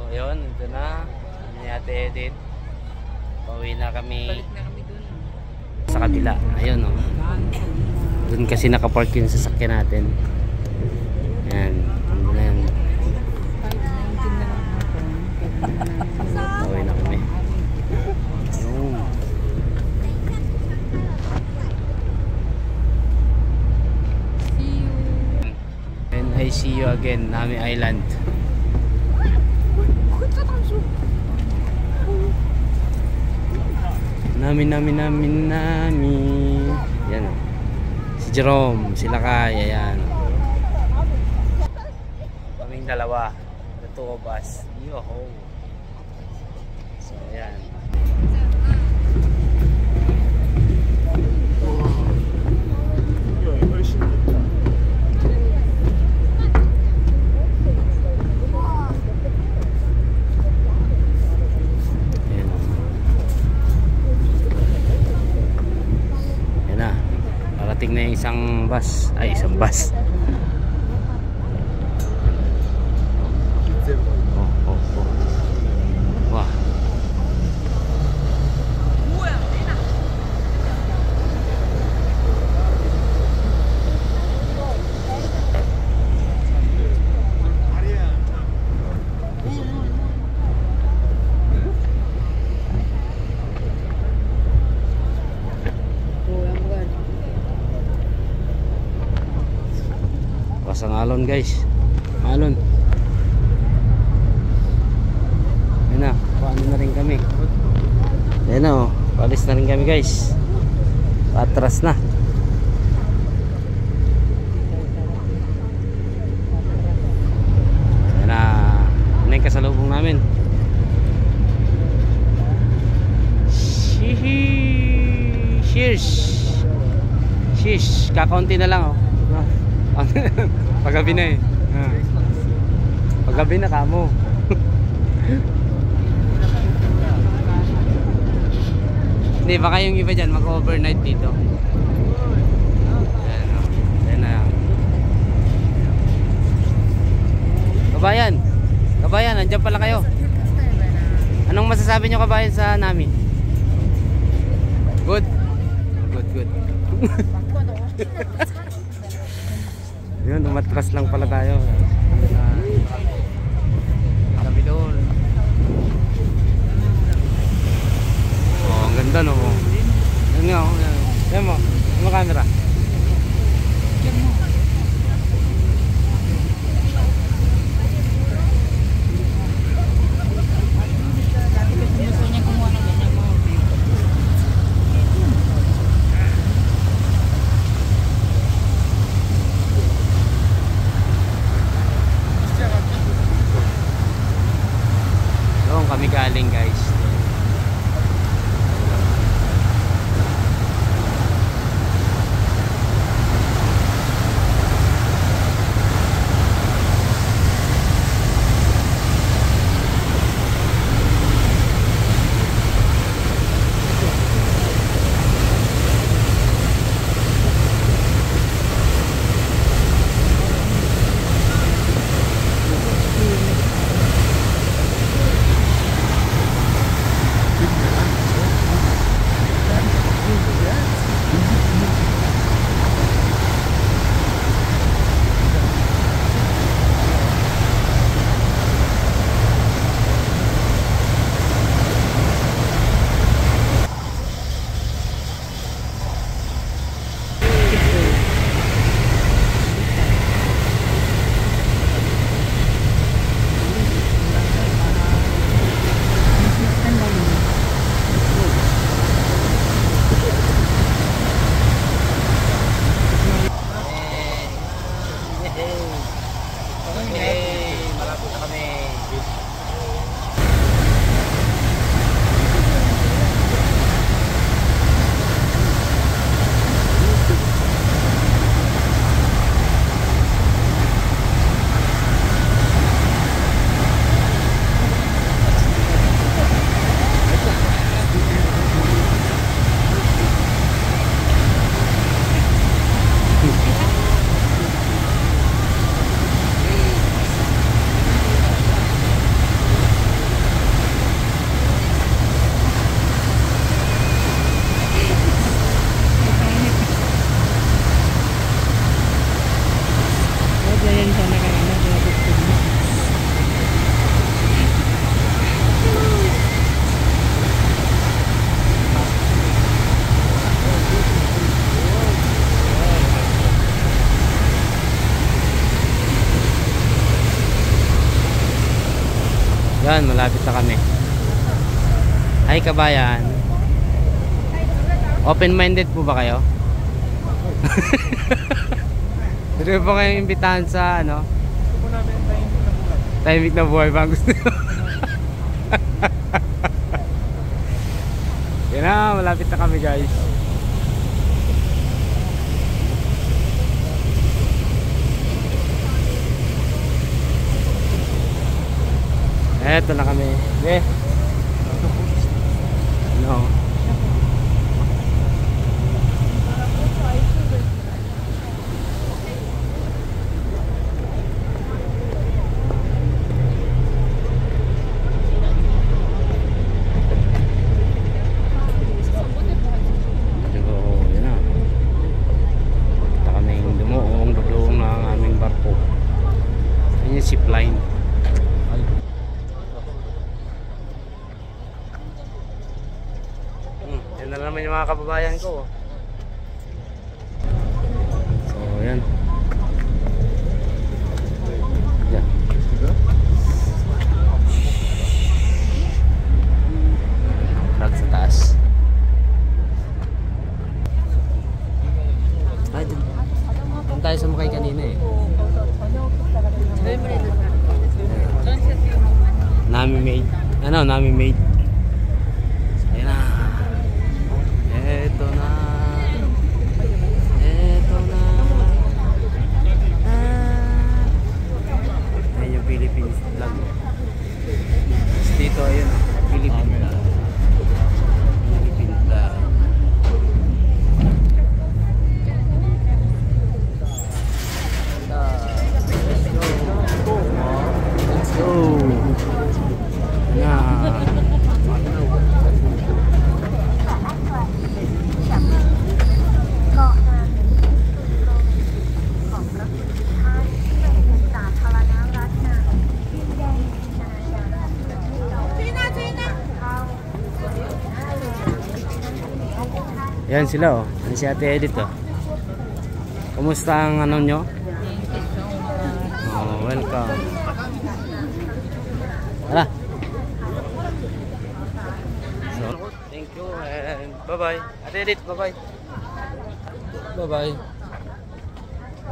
Ayun, ito na. Ni Ate Edith. Pauwi na kami. Balik na kami dun. Sa kabila. Ayun o. Doon kasi nakapark yung sasakyan natin. Ayan. Ano na yan. Pauwi na kami. Ayun. See you. And I see you again, Nami Island. Nami. Yan o. Si Jerome, sila Kay, ayan. Kaming dalawa. The two of us. Yoho. So, ayan. Parating na yung isang bus. Ay, isang bus. Oh. Wah. Pasang alon guys. Alon. Ayan na. Paano na rin kami. Ayan na oh. Palis na rin kami guys. Patras na. Ayan na. Ano yung kasalubong namin. Cheers. Shish. Kakaunti na lang oh. Paggabi na eh. Paggabi na kamo. Hindi, baka yung iba dyan mag-overnight dito. Ayan na. Kabayan, andyan pala kayo. Anong masasabi nyo kabayan sa Nami? Good? Good. Yun, umatras lang pala tayo. Kami doon. Oh, ang ganda no. Yan nga, yan mo. Yung camera. Kami galing guys. Yan, malapit na kami. Hi kabayan. Open-minded po ba kayo? Pwede po kayong imbitahan sa ano? Tahimik na buhay ba ang gusto nyo? Yan na, malapit na kami guys. Eto na kami. Okay. No. Zipline. Yan na naman yung mga kababayan ko. So yan. Yan. Flag sa taas. Ay, dun tayo sumakay kanina eh. Nami-made. Ano, nami-made. Ayan na. Eto na. Eto na. Ayan yung Philippines vlog. Dito, ayun. Philippines vlog. Philippines vlog. Let's go. Yan sila oh. Ano si Ate Edith oh. Kumusta ang ano nyo? Oh, welcome. Hala. So, thank you and bye-bye. Ate Edith, bye-bye. Bye-bye.